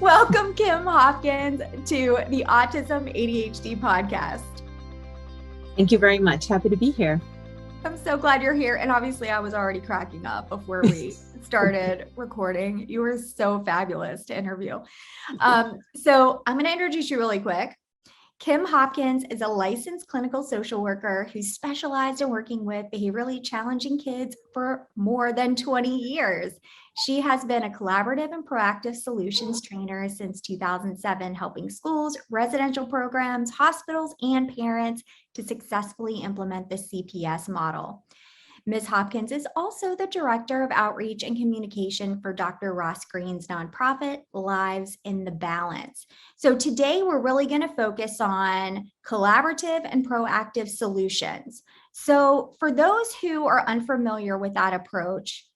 Welcome, Kim Hopkins, to the Autism ADHD podcast. Thank you very much. Happy to be here. I'm so glad you're here. And obviously, I was already cracking up before we started recording. You were so fabulous to interview. So I'm going to introduce you really quick. Kim Hopkins is a licensed clinical social worker who specialized in working with behaviorally challenging kids for more than 20 years. She has been a collaborative and proactive solutions trainer since 2007, helping schools, residential programs, hospitals, and parents to successfully implement the CPS model. Ms. Hopkins is also the Director of Outreach and Communication for Dr. Ross Green's nonprofit, Lives in the Balance. So today we're really going to focus on collaborative and proactive solutions. So for those who are unfamiliar with that approach,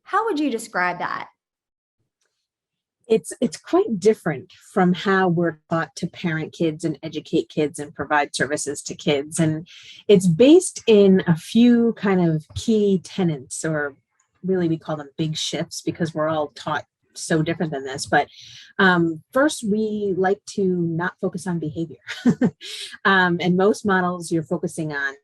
how would you describe that? It's quite different from how we're taught to parent kids and educate kids and provide services to kids. And it's based in a few kind of key tenets, or really we call them big shifts because we're all taught so different than this. But first, we like to not focus on behavior. And most models, you're focusing on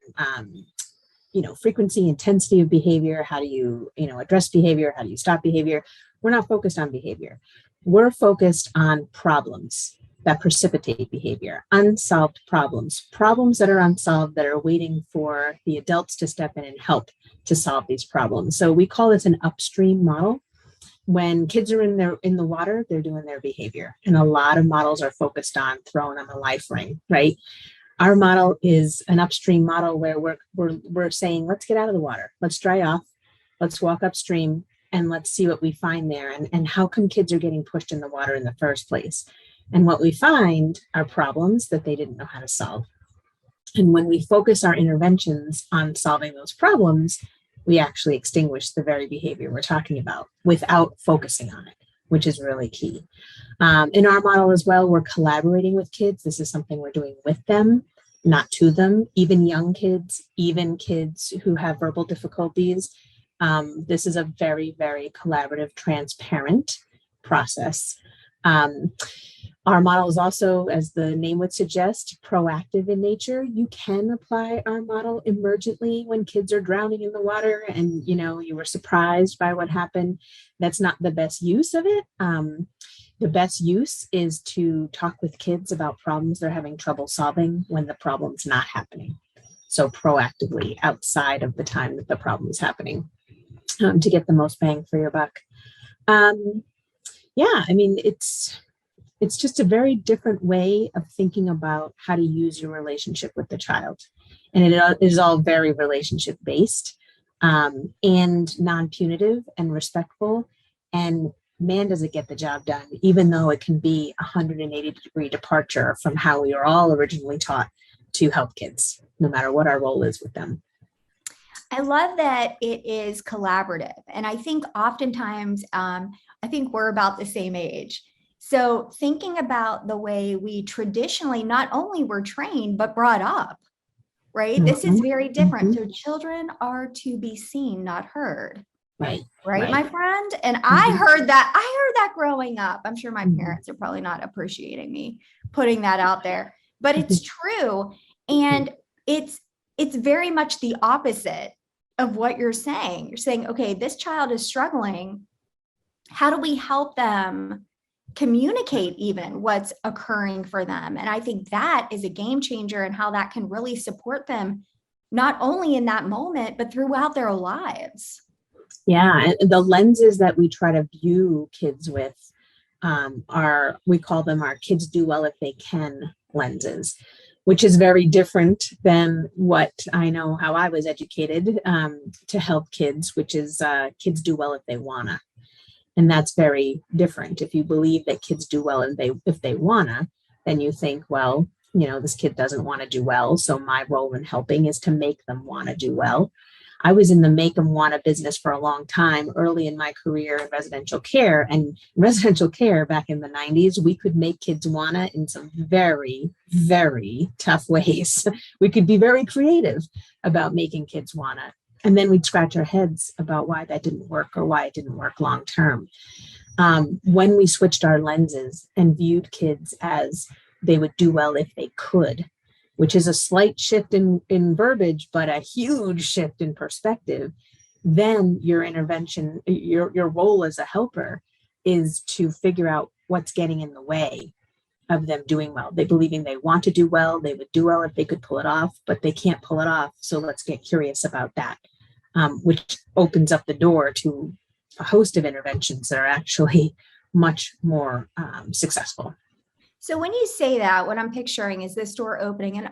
frequency, intensity of behavior. How do you, address behavior? How do you stop behavior? We're not focused on behavior. We're focused on problems that precipitate behavior, unsolved problems that are unsolved, that are waiting for the adults to step in and help to solve these problems. So we call this an upstream model. When kids are in the water, they're doing their behavior. And a lot of models are focused on throwing them a life ring, right? Our model is an upstream model where we're saying, let's get out of the water, let's dry off, let's walk upstream, and let's see what we find there, and how come kids are getting pushed in the water in the first place. And what we find are problems that they didn't know how to solve. And when we focus our interventions on solving those problems, we actually extinguish the very behavior we're talking about without focusing on it, which is really key. In our model as well, we're collaborating with kids. This is something we're doing with them, not to them, even young kids, even kids who have verbal difficulties. This is a very, very collaborative, transparent process. Our model is also, as the name would suggest, proactive in nature. You can apply our model emergently when kids are drowning in the water and, you were surprised by what happened. That's not the best use of it. The best use is to talk with kids about problems they're having trouble solving when the problem's not happening. So proactively outside of the time that the problem is happening. To get the most bang for your buck. It's just a very different way of thinking about how to use your relationship with the child. And it is all very relationship based and non-punitive and respectful. And man, does it get the job done, even though it can be a 180-degree departure from how we were all originally taught to help kids, no matter what our role is with them. I love that it is collaborative. And I think oftentimes, I think we're about the same age. So thinking about the way we traditionally not only were trained, but brought up, right? Mm-hmm. This is very different. Mm-hmm. So children are to be seen, not heard. Right, my friend? And I heard that growing up. I'm sure my parents are probably not appreciating me putting that out there, but it's true. And it's very much the opposite of what you're saying. You're saying, okay, this child is struggling. How do we help them communicate even what's occurring for them? And I think that is a game changer in how that can really support them, not only in that moment, but throughout their lives. Yeah, and the lenses that we try to view kids with we call them our kids do well if they can lenses, which is very different than what I know how I was educated to help kids, which is kids do well if they wanna. And that's very different. If you believe that kids do well and if they wanna, then you think, well, this kid doesn't want to do well. So my role in helping is to make them want to do well. I was in the make them wanna business for a long time, early in my career in residential care. And residential care back in the 90s, we could make kids wanna in some very, very tough ways. We could be very creative about making kids wanna. And then we'd scratch our heads about why that didn't work or why it didn't work long term. When we switched our lenses and viewed kids as they would do well if they could, which is a slight shift in verbiage, but a huge shift in perspective, then your intervention, your role as a helper is to figure out what's getting in the way of them doing well. They believing they want to do well, they would do well if they could pull it off, but they can't pull it off. So let's get curious about that, which opens up the door to a host of interventions that are actually much more successful. So when you say that, what I'm picturing is this door opening and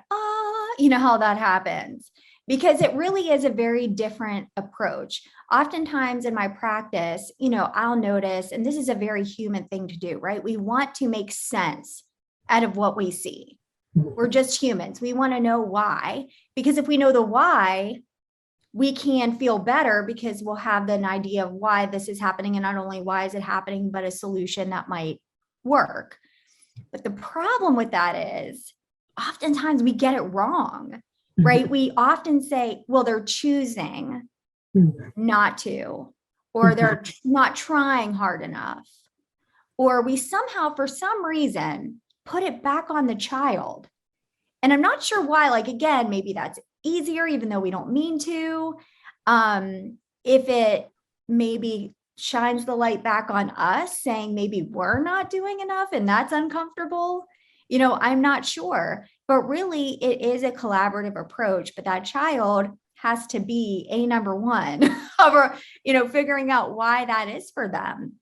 you know how that happens, because it really is a very different approach. Oftentimes in my practice, you know, I'll notice, and this is a very human thing to do, right? We want to make sense out of what we see. We're just humans. We want to know why, because if we know the why, we can feel better because we'll have an idea of why this is happening. And not only why is it happening, but a solution that might work. But the problem with that is oftentimes we get it wrong, right? We often say, well, they're choosing not to, or they're not trying hard enough, or we somehow, for some reason, put it back on the child. And I'm not sure why, like, again, maybe that's easier, even though we don't mean to. If it maybe shines the light back on us saying maybe we're not doing enough and that's uncomfortable, you know, I'm not sure, but really it is a collaborative approach, but that child has to be a number one of, you know, figuring out why that is for them.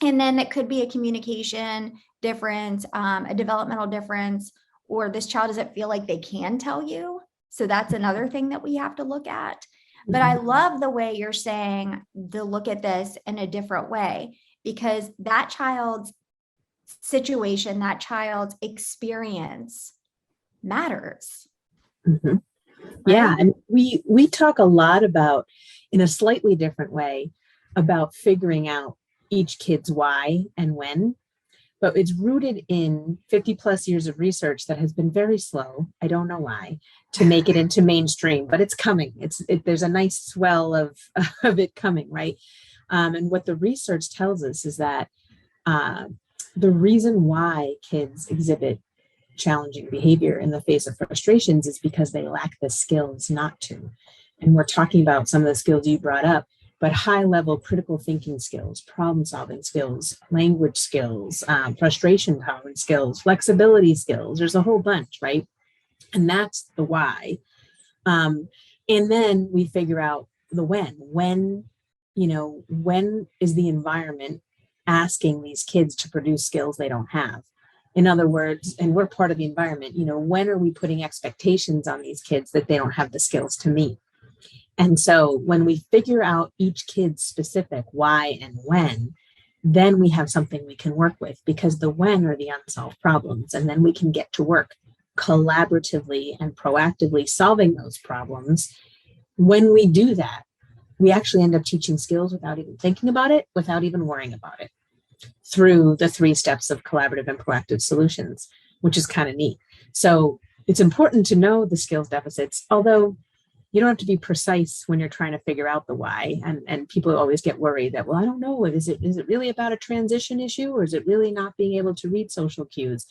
And then it could be a communication difference, a developmental difference, or this child doesn't feel like they can tell you. So that's another thing that we have to look at. But I love the way you're saying to look at this in a different way, because that child's situation, that child's experience matters. Mm-hmm. Yeah. And we talk a lot about, in a slightly different way, about figuring out each kid's why and when, but it's rooted in 50 plus years of research that has been very slow. I don't know why, to make it into mainstream, but it's coming. There's a nice swell of it coming, right? And what the research tells us is that the reason why kids exhibit challenging behavior in the face of frustrations is because they lack the skills not to. And we're talking about some of the skills you brought up, but high level critical thinking skills, problem solving skills, language skills, frustration tolerance skills, flexibility skills. There's a whole bunch, right? And that's the why. And then we figure out the when, you know, when is the environment asking these kids to produce skills they don't have? In other words, and we're part of the environment, you know, when are we putting expectations on these kids that they don't have the skills to meet? And so when we figure out each kid's specific why and when, then we have something we can work with, because the when are the unsolved problems. And then we can get to work collaboratively and proactively solving those problems. When we do that, we actually end up teaching skills without even thinking about it, without even worrying about it, through the 3 steps of collaborative and proactive solutions, which is kind of neat. So it's important to know the skills deficits, although you don't have to be precise when you're trying to figure out the why. And people always get worried that, well, I don't know, is it really about a transition issue, or is it really not being able to read social cues?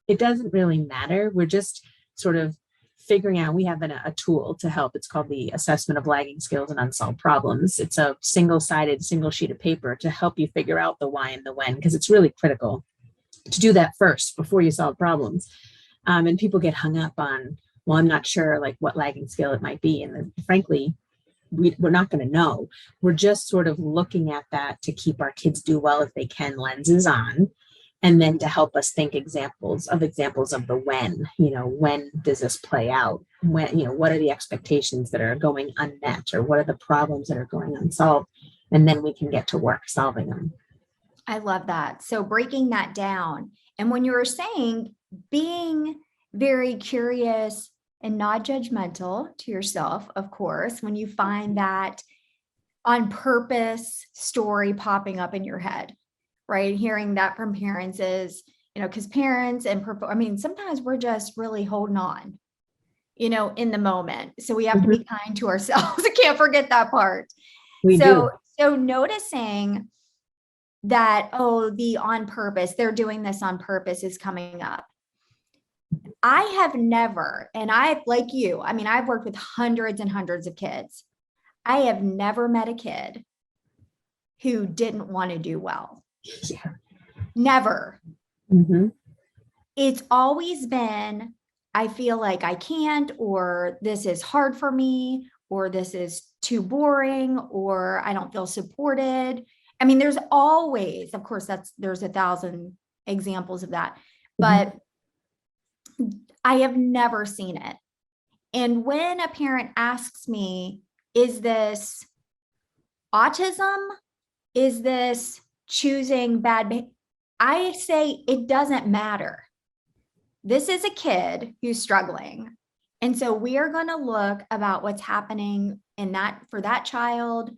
It doesn't really matter. We're just sort of figuring out, we have a tool to help. It's called the Assessment of Lagging Skills and Unsolved Problems. It's a single sheet of paper to help you figure out the why and the when, because it's really critical to do that first before you solve problems. And people get hung up on, well, I'm not sure like what lagging skill it might be. And then, frankly, we're not going to know. We're just sort of looking at that to keep our kids do well if they can lenses on, and then to help us think examples of the when, you know, when does this play out? When, you know, what are the expectations that are going unmet, or what are the problems that are going unsolved? And then we can get to work solving them. I love that. So breaking that down. And when you were saying being very curious and not judgmental to yourself, of course, when you find that on purpose story popping up in your head, right? Hearing that from parents is, you know, because parents and, sometimes we're just really holding on, you know, in the moment. So we have to be kind to ourselves. I can't forget that part. We do. So noticing that, oh, the on purpose, they're doing this on purpose is coming up. I have never, and I, like you, I mean, I've worked with hundreds and hundreds of kids. I have never met a kid who didn't want to do well. Yeah. Never. Mm-hmm. It's always been, I feel like I can't, or this is hard for me, or this is too boring, or I don't feel supported. I mean, there's always, of course, there's 1,000 examples of that, but I have never seen it. And when a parent asks me, is this autism? Is this choosing bad behavior? I say it doesn't matter. This is a kid who's struggling. And so we are going to look about what's happening in that for that child,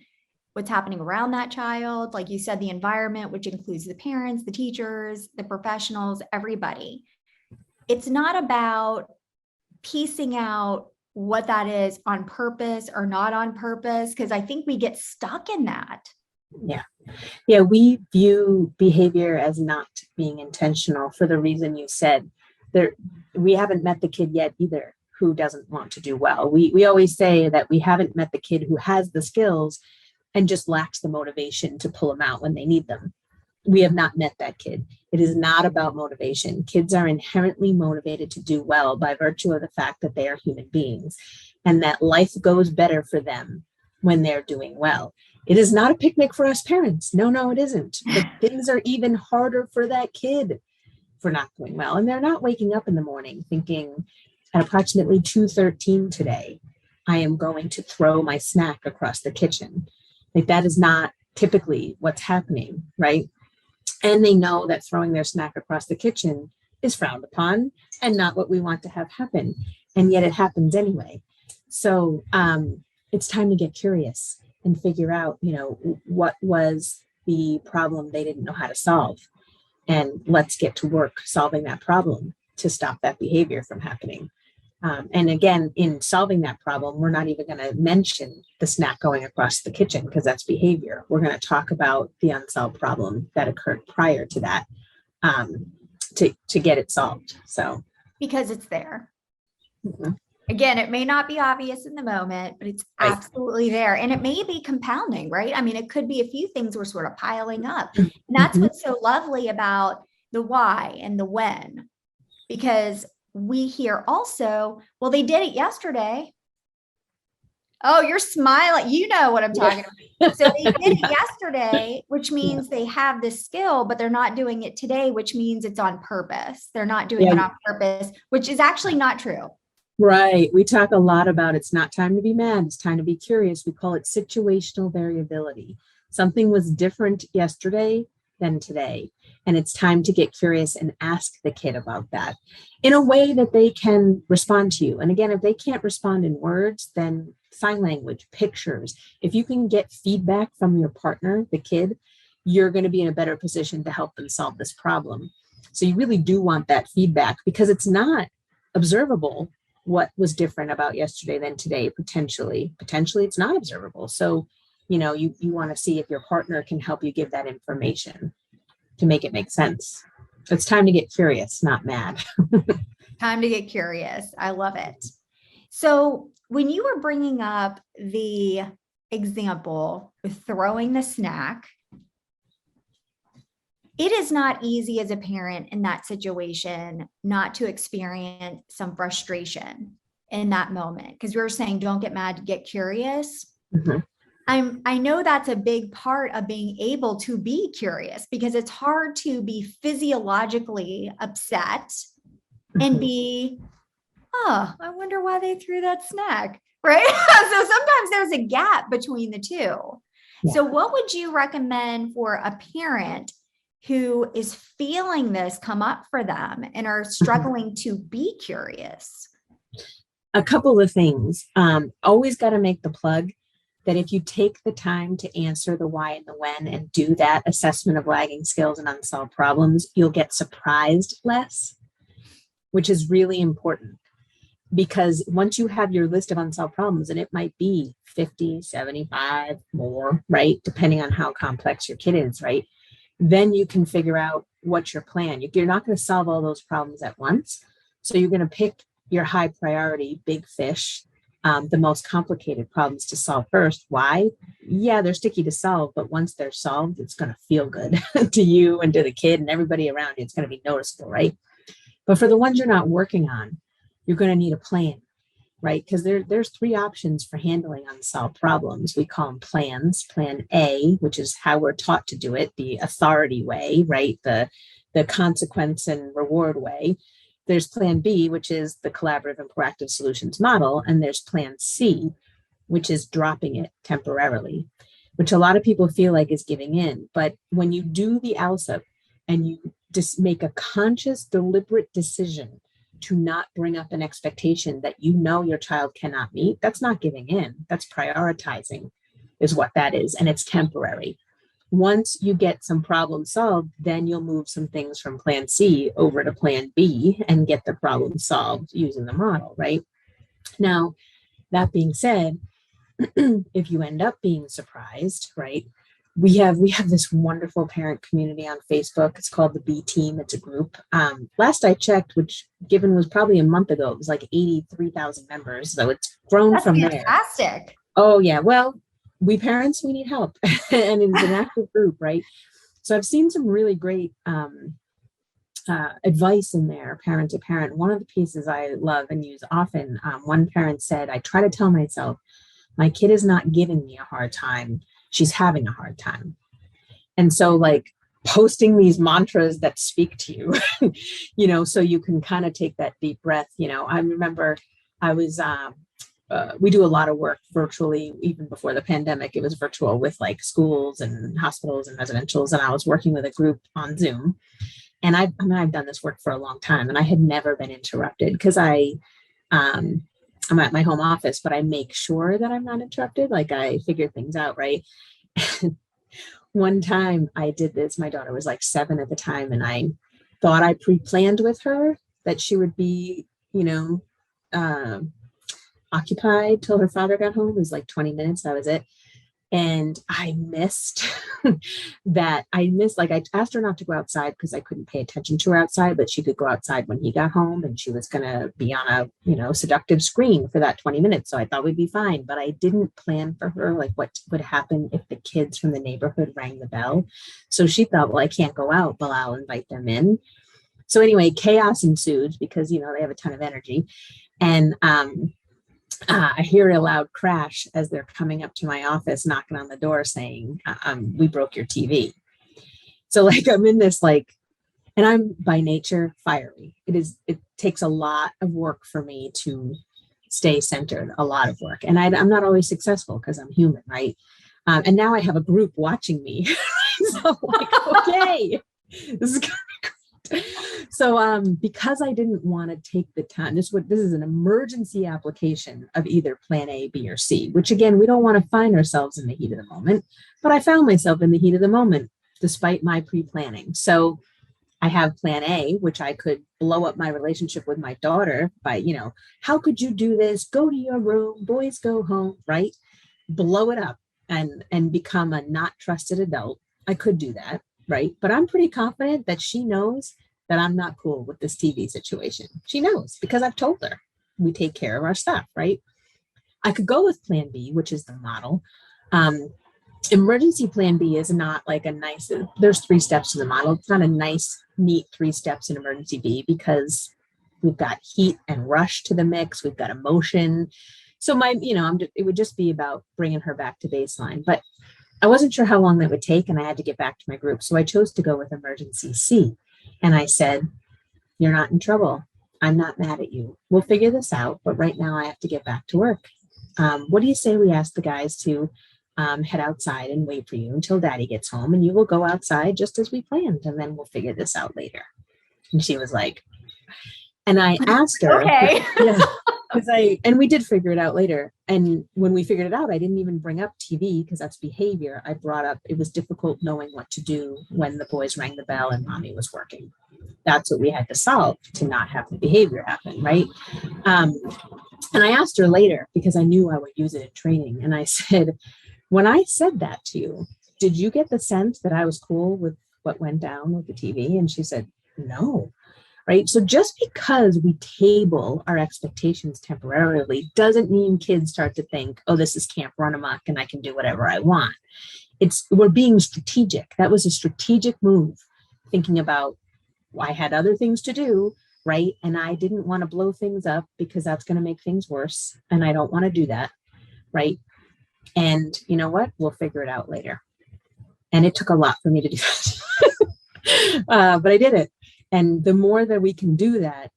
what's happening around that child. Like you said, the environment, which includes the parents, the teachers, the professionals, everybody. It's not about piecing out what that is on purpose or not on purpose, because I think we get stuck in that. Yeah. Yeah. We view behavior as not being intentional for the reason you said. We haven't met the kid yet either who doesn't want to do well. We always say that we haven't met the kid who has the skills and just lacks the motivation to pull them out when they need them. We have not met that kid. It is not about motivation. Kids are inherently motivated to do well by virtue of the fact that they are human beings and that life goes better for them when they're doing well. It is not a picnic for us parents. No, it isn't. But things are even harder for that kid for not doing well. And they're not waking up in the morning thinking at approximately 2:13 today, I am going to throw my snack across the kitchen. Like that is not typically what's happening, right? And they know that throwing their snack across the kitchen is frowned upon and not what we want to have happen. And yet it happens anyway. So it's time to get curious and figure out, what was the problem they didn't know how to solve. And let's get to work solving that problem to stop that behavior from happening. And again, in solving that problem, we're not even going to mention the snack going across the kitchen because that's behavior. We're going to talk about the unsolved problem that occurred prior to that to get it solved. So because it's there. Mm-hmm. Again, it may not be obvious in the moment, but it's absolutely there. And it may be compounding, right? I mean, it could be a few things were sort of piling up. And that's what's so lovely about the why and the when, because we hear also, well, they did it yesterday. Oh, you're smiling. You know what I'm talking about. So they did it yesterday, which means they have this skill, but they're not doing it today, which means it's on purpose. They're not doing it on purpose, which is actually not true. Right. We talk a lot about it's not time to be mad. It's time to be curious. We call it situational variability. Something was different yesterday than today. And it's time to get curious and ask the kid about that in a way that they can respond to you. And again, if they can't respond in words, then sign language, pictures. If you can get feedback from your partner, the kid, you're going to be in a better position to help them solve this problem. So you really do want that feedback because it's not observable what was different about yesterday than today, potentially it's not observable. So, you want to see if your partner can help you give that information to make it make sense. So it's time to get curious, not mad. Time to get curious. I love it. So when you were bringing up the example with throwing the snack, it is not easy as a parent in that situation not to experience some frustration in that moment. Because we were saying, don't get mad, get curious. Mm-hmm. I know that's a big part of being able to be curious because it's hard to be physiologically upset and be, I wonder why they threw that snack, right? So sometimes there's a gap between the two. Yeah. So what would you recommend for a parent who is feeling this come up for them and are struggling to be curious? A couple of things. Always got to make the plug that if you take the time to answer the why and the when and do that assessment of lagging skills and unsolved problems, you'll get surprised less, which is really important. Because once you have your list of unsolved problems, and it might be 50, 75, more, right? Depending on how complex your kid is, right? Then you can figure out what's your plan. You're not going to solve all those problems at once. So you're going to pick your high priority, big fish, the most complicated problems to solve first. Why? Yeah, they're sticky to solve, but once they're solved, it's going to feel good to you and to the kid and everybody around you. It's going to be noticeable, right? But for the ones you're not working on, you're going to need a plan, right? Because there's three options for handling unsolved problems. We call them plans. Plan A, which is how we're taught to do it, the authority way, right? The consequence and reward way. There's plan B, which is the collaborative and proactive solutions model. And there's plan C, which is dropping it temporarily, which a lot of people feel like is giving in. But when you do the ALSUP and you just make a conscious, deliberate decision to not bring up an expectation that you know your child cannot meet, that's not giving in. That's prioritizing is what that is. And it's temporary. Once you get some problems solved, then you'll move some things from plan C over to plan B and get the problem solved using the model, right? Now, that being said, if you end up being surprised, right? We have this wonderful parent community on Facebook. It's called the B Team. It's a group. Last I checked, which given was probably a month ago, it was like 83,000 members. So it's grown That's from fantastic. there. Oh yeah. Well, we parents, we need help. And it's an active group, right? So I've seen some really great advice in there, parent to parent. One of the pieces I love and use often, one parent said, I try to tell myself, my kid is not giving me a hard time. She's having a hard time. And so like posting these mantras that speak to you, so you can kind of take that deep breath. I remember I was, we do a lot of work virtually, even before the pandemic. It was virtual with like schools and hospitals and residentials. And I was working with a group on Zoom. And I've done this work for a long time, and I had never been interrupted because I'm at my home office, but I make sure that I'm not interrupted. Like I figure things out, right? One time I did this, my daughter was like 7 at the time, and I thought I pre-planned with her that she would be, occupied till her father got home. It was like 20 minutes. That was it. And I missed that. I asked her not to go outside because I couldn't pay attention to her outside, but she could go outside when he got home, and she was going to be on a, seductive screen for that 20 minutes. So I thought we'd be fine, but I didn't plan for her, like what would happen if the kids from the neighborhood rang the bell. So she thought, well, I can't go out, but I'll invite them in. So anyway, chaos ensued because, they have a ton of energy. And, I hear a loud crash as they're coming up to my office, knocking on the door saying, we broke your TV. So like, I'm in this and I'm by nature fiery. It takes a lot of work for me to stay centered, a lot of work. And I'm not always successful because I'm human, right? And now I have a group watching me. So okay, this is kind of great. So because I didn't want to take the time, this is an emergency application of either plan A, B, or C, which again, we don't want to find ourselves in the heat of the moment, but I found myself in the heat of the moment despite my pre-planning. So I have plan A, which I could blow up my relationship with my daughter by, how could you do this? Go to your room, boys go home, right? Blow it up and become a not trusted adult. I could do that. Right. But I'm pretty confident that she knows that I'm not cool with this TV situation. She knows because I've told her we take care of our stuff. Right. I could go with plan B, which is the model. Emergency plan B is not like there's 3 steps to the model. It's not a nice, neat 3 steps in emergency B because we've got heat and rush to the mix. We've got emotion. So it would just be about bringing her back to baseline. But I wasn't sure how long that would take, and I had to get back to my group. So I chose to go with emergency C. And I said, you're not in trouble. I'm not mad at you. We'll figure this out. But right now I have to get back to work. What do you say we ask the guys to head outside and wait for you until daddy gets home, and you will go outside just as we planned, and then we'll figure this out later. And she was like, and I asked her, okay. And we did figure it out later. And when we figured it out, I didn't even bring up TV because that's behavior. I brought up, it was difficult knowing what to do when the boys rang the bell and mommy was working. That's what we had to solve to not have the behavior happen, right? And I asked her later because I knew I would use it in training. And I said, when I said that to you, did you get the sense that I was cool with what went down with the TV? And she said, no. Right. So just because we table our expectations temporarily doesn't mean kids start to think, oh, this is camp run amok and I can do whatever I want. We're being strategic. That was a strategic move, thinking about, I had other things to do, right? And I didn't want to blow things up because that's going to make things worse. And I don't want to do that. Right. And you know what? We'll figure it out later. And it took a lot for me to do that. But I did it. And the more that we can do that,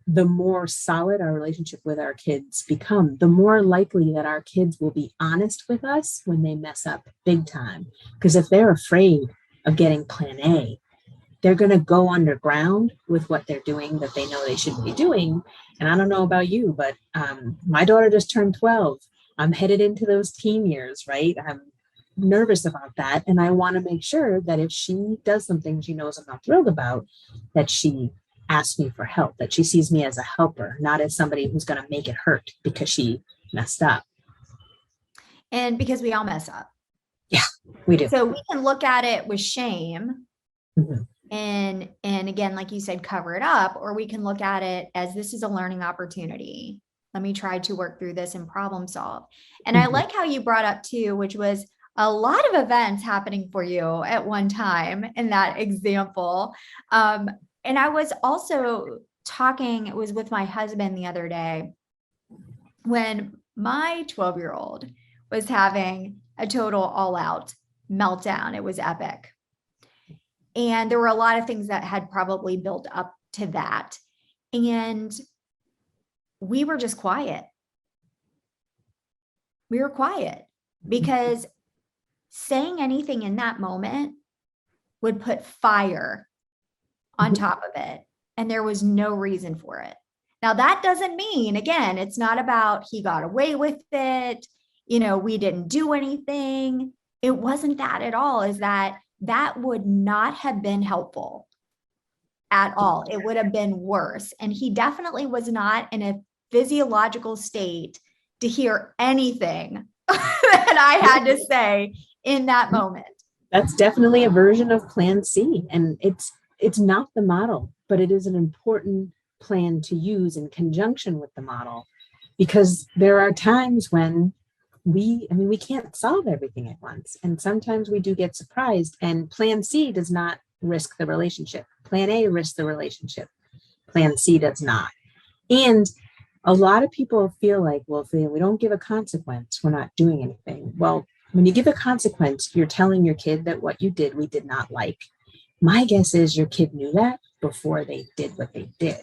the more solid our relationship with our kids become, the more likely that our kids will be honest with us when they mess up big time. Because if they're afraid of getting plan A, they're going to go underground with what they're doing that they know they shouldn't be doing. And I don't know about you, but my daughter just turned 12. I'm headed into those teen years, right? I'm nervous about that. And I want to make sure that if she does something she knows I'm not thrilled about, that she asks me for help, that she sees me as a helper, not as somebody who's going to make it hurt because she messed up. And because we all mess up. Yeah, we do. So we can look at it with shame. Mm-hmm. And again, like you said, cover it up, or we can look at it as this is a learning opportunity. Let me try to work through this and problem solve. And I like how you brought up too, which was a lot of events happening for you at one time in that example. And I was also talking, it was with my husband the other day when my 12-year-old was having a total all out meltdown. It was epic. And there were a lot of things that had probably built up to that. And we were just quiet. We were quiet because saying anything in that moment would put fire on top of it. And there was no reason for it. Now, that doesn't mean, again, it's not about he got away with it. We didn't do anything. It wasn't that at all. Is that would not have been helpful at all. It would have been worse. And he definitely was not in a physiological state to hear anything that I had to say in that moment. That's definitely a version of plan C. And it's not the model, but it is an important plan to use in conjunction with the model, because there are times when we can't solve everything at once. And sometimes we do get surprised, and plan C does not risk the relationship. Plan A risks the relationship. Plan C does not. And a lot of people feel like, well, if we don't give a consequence, we're not doing anything. Well, when you give a consequence, you're telling your kid that what you did, we did not like. My guess is your kid knew that before they did what they did,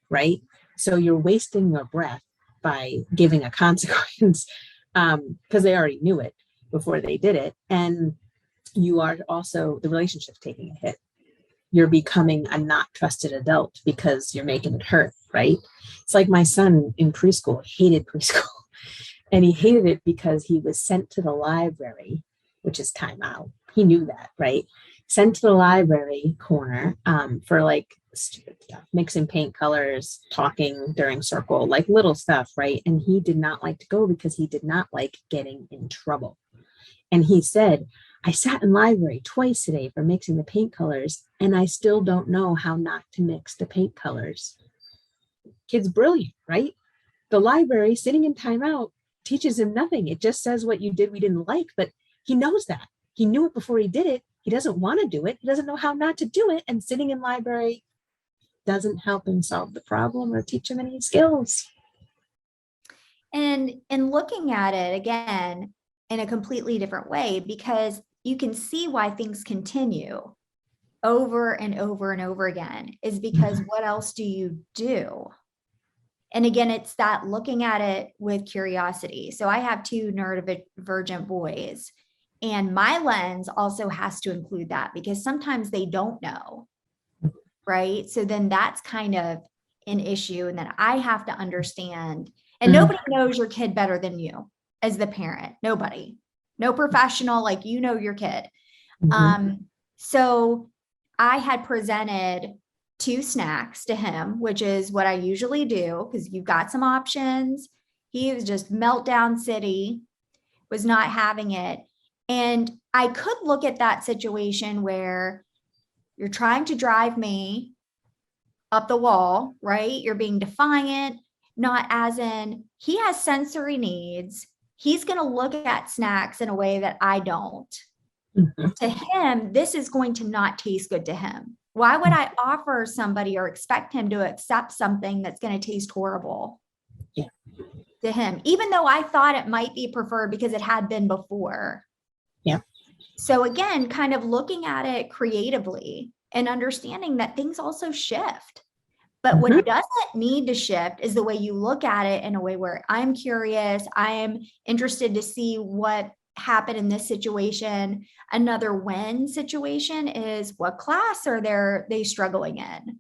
right? So you're wasting your breath by giving a consequence because they already knew it before they did it. And you are also, the relationship's taking a hit. You're becoming a not trusted adult because you're making it hurt, right? It's like my son in preschool hated preschool. And he hated it because he was sent to the library, which is timeout. He knew that, right? Sent to the library corner for like stupid stuff, mixing paint colors, talking during circle, like little stuff, right? And he did not like to go because he did not like getting in trouble. And he said, I sat in library twice today for mixing the paint colors, and I still don't know how not to mix the paint colors. Kid's brilliant, right? The library sitting in timeout teaches him nothing. It just says what you did we didn't like, but he knows that. He knew it before he did it. He doesn't want to do it. He doesn't know how not to do it. And sitting in library doesn't help him solve the problem or teach him any skills. And looking at it again in a completely different way, because you can see why things continue over and over and over again, is because what else do you do? And again, it's that looking at it with curiosity. So I have 2 neurodivergent boys, and my lens also has to include that because sometimes they don't know, right? So then that's kind of an issue. And then I have to understand, and nobody knows your kid better than you as the parent. Nobody, no professional, like, your kid. So I had presented 2 snacks to him, which is what I usually do because you've got some options. He was just meltdown city, was not having it. And I could look at that situation where You're trying to drive me up the wall, right? You're being defiant, not as in he has sensory needs. He's going to look at snacks in a way that I don't. Mm-hmm. To him, this is going to not taste good to him. Why would I offer somebody or expect him to accept something that's going to taste horrible to him, even though I thought it might be preferred because it had been before? Yeah. So again, kind of looking at it creatively and understanding that things also shift. But what doesn't need to shift is the way you look at it, in a way where I'm curious, I am interested to see what happened in this situation. Another when situation is, what class are they struggling in?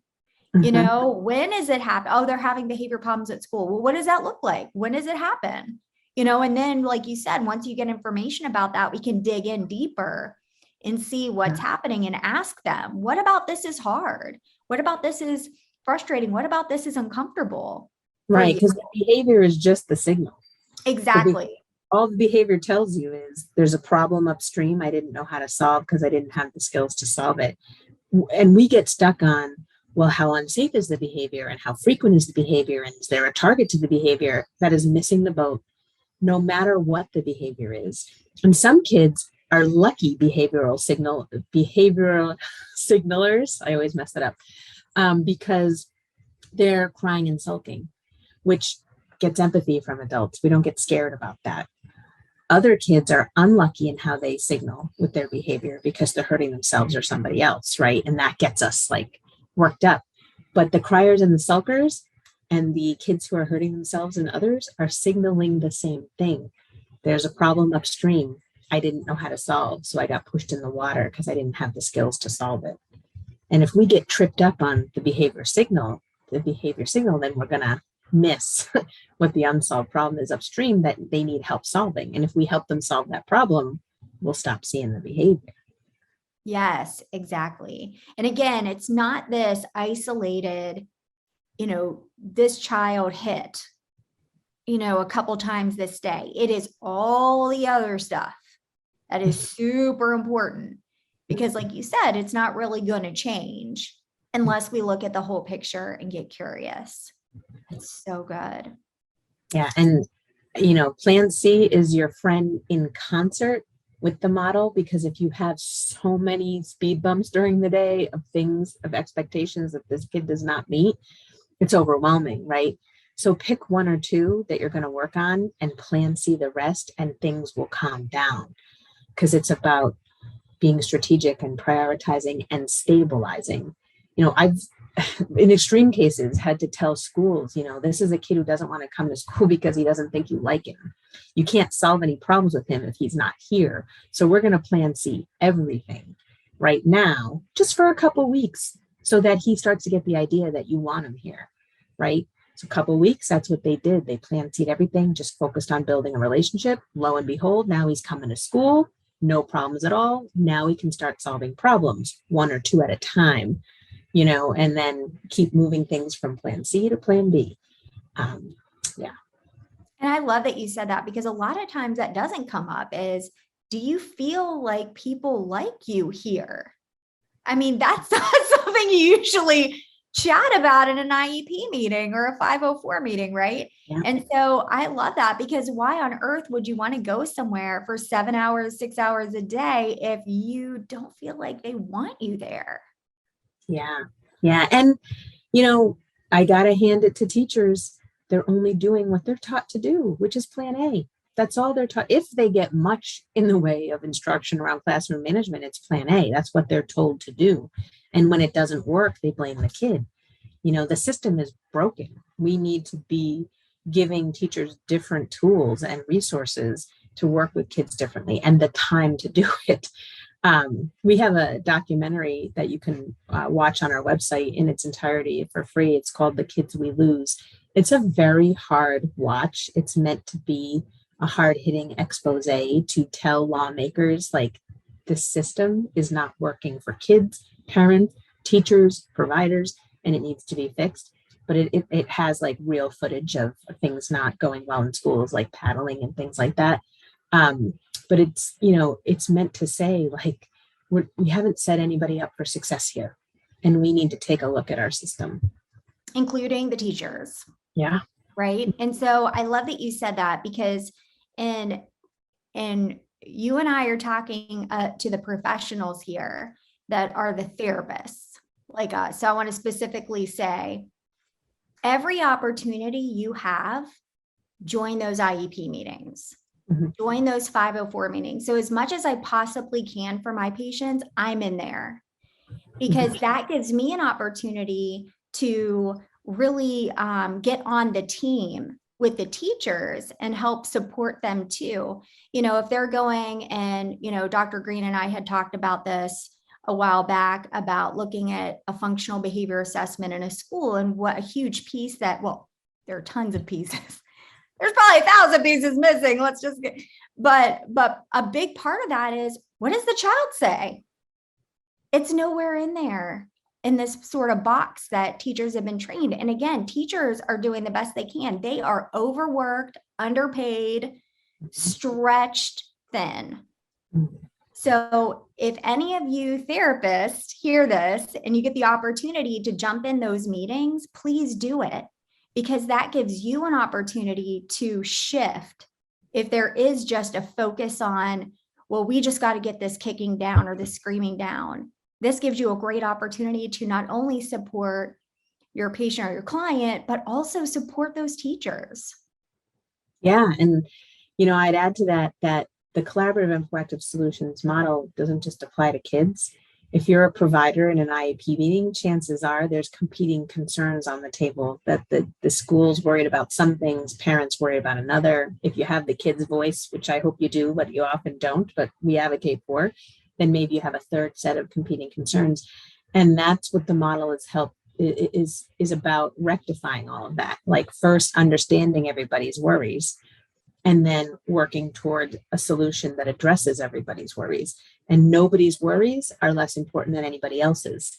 You know, when is it happen? Oh, they're having behavior problems at school. Well, what does that look like? When does it happen? You know, and then, like you said, once you get information about that, we can dig in deeper and see what's happening and ask them, what about this is hard? What about this is frustrating? What about this is uncomfortable? Right, because the behavior is just the signal. Exactly. All the behavior tells you is there's a problem upstream I didn't know how to solve because I didn't have the skills to solve it. And we get stuck on, well, how unsafe is the behavior and how frequent is the behavior and is there a target to the behavior? That is missing the boat, no matter what the behavior is. And some kids are lucky behavioral signalers. I always mess that up. Because they're crying and sulking, which gets empathy from adults. We don't get scared about that. Other kids are unlucky in how they signal with their behavior because they're hurting themselves or somebody else, right? And that gets us like worked up. But the criers and the sulkers and the kids who are hurting themselves and others are signaling the same thing. There's a problem upstream I didn't know how to solve, so I got pushed in the water because I didn't have the skills to solve it. And if we get tripped up on the behavior signal, then we're going to miss what the unsolved problem is upstream that they need help solving. And if we help them solve that problem, we'll stop seeing the behavior. Yes, exactly. And again, it's not this isolated, you know, this child hit, you know, a couple times this day. It is all the other stuff that is super important. Because like you said, it's not really going to change unless we look at the whole picture and get curious. It's so good. Yeah. And, you know, plan C is your friend in concert with the model, because if you have so many speed bumps during the day of things, of expectations that this kid does not meet, it's overwhelming, right? So pick one or two that you're going to work on and plan C the rest, and things will calm down, because it's about being strategic and prioritizing and stabilizing. You know, I've, in extreme cases, had to tell schools, you know, this is a kid who doesn't want to come to school because he doesn't think you like him. You can't solve any problems with him if he's not here. So we're going to plan C everything right now, just for a couple weeks, so that he starts to get the idea that you want him here, right? So a couple weeks, that's what they did. They plan C everything, just focused on building a relationship. Lo and behold, now he's coming to school. No problems at all. Now we can start solving problems one or two at a time, you know, and then keep moving things from plan C to plan B. Yeah. And I love that you said that, because a lot of times that doesn't come up is, do you feel like people like you here? I mean, that's not something you usually chat about in an IEP meeting or a 504 meeting, right? Yeah. And so I love that, because why on earth would you want to go somewhere for 7 hours, 6 hours a day if you don't feel like they want you there? Yeah. Yeah. And, you know, I got to hand it to teachers. They're only doing what they're taught to do, which is plan A. That's all they're taught. If they get much in the way of instruction around classroom management, it's plan A. That's what they're told to do. And when it doesn't work, they blame the kid. You know, the system is broken. We need to be giving teachers different tools and resources to work with kids differently, and the time to do it. We have a documentary that you can watch on our website in its entirety for free. It's called The Kids We Lose. It's a very hard watch. It's meant to be a hard-hitting expose to tell lawmakers, like, the system is not working for kids, parents, teachers, providers, and it needs to be fixed. But it has like real footage of things not going well in schools, like paddling and things like that. But it's, you know, it's meant to say, like, we haven't set anybody up for success here. And we need to take a look at our system. Including the teachers. Yeah. Right. And so I love that you said that, because and you and I are talking to the professionals here that are the therapists like us. So I want to specifically say, every opportunity you have, join those IEP meetings, join those 504 meetings. So as much as I possibly can for my patients, I'm in there, because that gives me an opportunity to really get on the team with the teachers and help support them too. If they're going and, Dr. Green and I had talked about this a while back about looking at a functional behavior assessment in a school, and what a huge piece that, well, there are tons of pieces. There's probably 1,000 pieces missing. Let's just get, but a big part of that is, what does the child say? It's nowhere in there in this sort of box that teachers have been trained. And again, teachers are doing the best they can. They are overworked, underpaid, stretched thin. So if any of you therapists hear this and you get the opportunity to jump in those meetings, please do it, because that gives you an opportunity to shift. If there is just a focus on, well, we just got to get this kicking down or this screaming down, this gives you a great opportunity to not only support your patient or your client, but also support those teachers. Yeah. And, I'd add to that the collaborative and proactive solutions model doesn't just apply to kids. If you're a provider in an IEP meeting, chances are there's competing concerns on the table, that the school's worried about some things, parents worry about another. If you have the kid's voice, which I hope you do, but you often don't, but we advocate for, then maybe you have a third set of competing concerns. And that's what the model is about, rectifying all of that. Like, first understanding everybody's worries, and then working toward a solution that addresses everybody's worries. And nobody's worries are less important than anybody else's,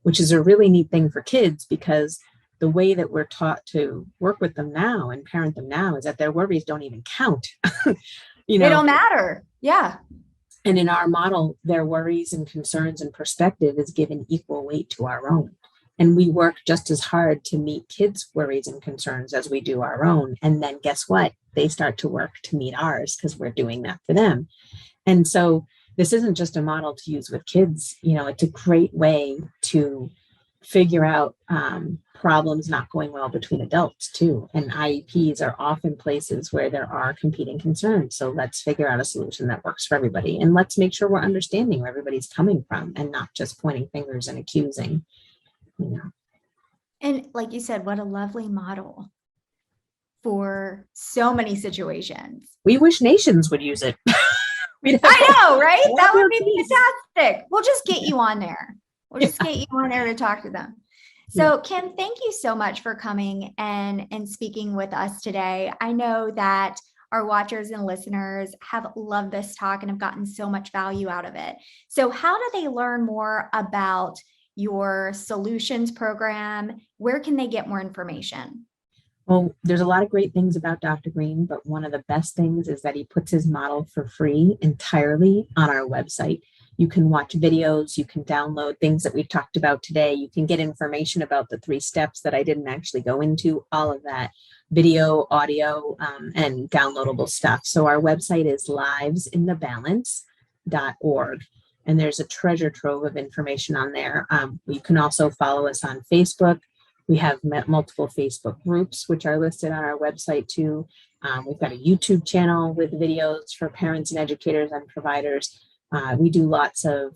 which is a really neat thing for kids, because the way that we're taught to work with them now and parent them now is that their worries don't even count. They don't matter. Yeah. And in our model, their worries and concerns and perspective is given equal weight to our own. And we work just as hard to meet kids' worries and concerns as we do our own. And then guess what? They start to work to meet ours, because we're doing that for them. And so this isn't just a model to use with kids. It's a great way to figure out problems not going well between adults too. And IEPs are often places where there are competing concerns. So let's figure out a solution that works for everybody. And let's make sure we're understanding where everybody's coming from and not just pointing fingers and accusing. And like you said, what a lovely model for so many situations. We wish nations would use it. I know, right? That would be fantastic. We'll just get you on there. We'll just get you on there to talk to them. So Kim, thank you so much for coming and speaking with us today. I know that our watchers and listeners have loved this talk and have gotten so much value out of it. So how do they learn more about your solutions program? Where can they get more information? Well, there's a lot of great things about Dr. Green, but one of the best things is that he puts his model for free entirely on our website. You can watch videos, you can download things that we've talked about today. You can get information about the 3 steps that I didn't actually go into, all of that, video, audio, and downloadable stuff. So our website is livesinthebalance.org. And there's a treasure trove of information on there. You can also follow us on Facebook. We have multiple Facebook groups, which are listed on our website too. We've got a YouTube channel with videos for parents and educators and providers. We do lots of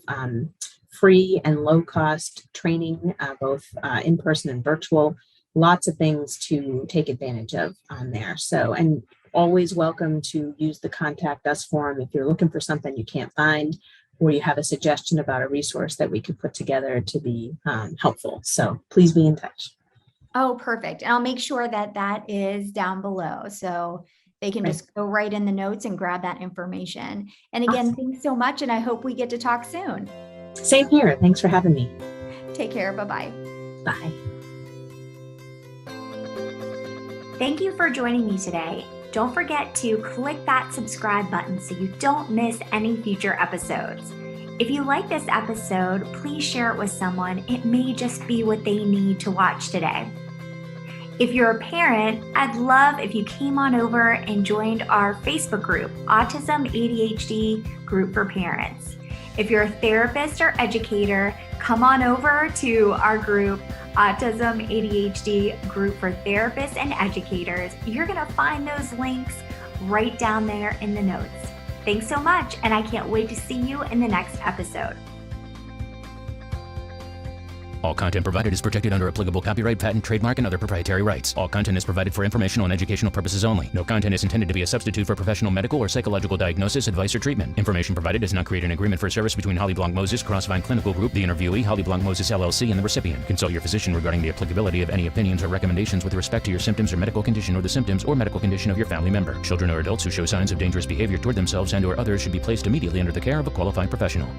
free and low-cost training, both in-person and virtual. Lots of things to take advantage of on there. So, and always welcome to use the Contact Us form if you're looking for something you can't find, or you have a suggestion about a resource that we could put together to be helpful. So please be in touch. Oh, perfect. And I'll make sure that that is down below, so they can just go right in the notes and grab that information. And again, awesome. Thanks so much. And I hope we get to talk soon. Same here. Thanks for having me. Take care. Bye-bye. Bye. Thank you for joining me today. Don't forget to click that subscribe button so you don't miss any future episodes. If you like this episode, please share it with someone. It may just be what they need to watch today. If you're a parent, I'd love if you came on over and joined our Facebook group, Autism ADHD Group for Parents. If you're a therapist or educator, come on over to our group, Autism ADHD Group for Therapists and Educators. You're going to find those links right down there in the notes. Thanks so much, and I can't wait to see you in the next episode. All content provided is protected under applicable copyright, patent, trademark, and other proprietary rights. All content is provided for informational and educational purposes only. No content is intended to be a substitute for professional medical or psychological diagnosis, advice, or treatment. Information provided does not create an agreement for service between Holly Blanc Moses Crossvine Clinical Group, the interviewee, Holly Blanc Moses LLC, and the recipient. Consult your physician regarding the applicability of any opinions or recommendations with respect to your symptoms or medical condition or the symptoms or medical condition of your family member. Children or adults who show signs of dangerous behavior toward themselves and/or others should be placed immediately under the care of a qualified professional.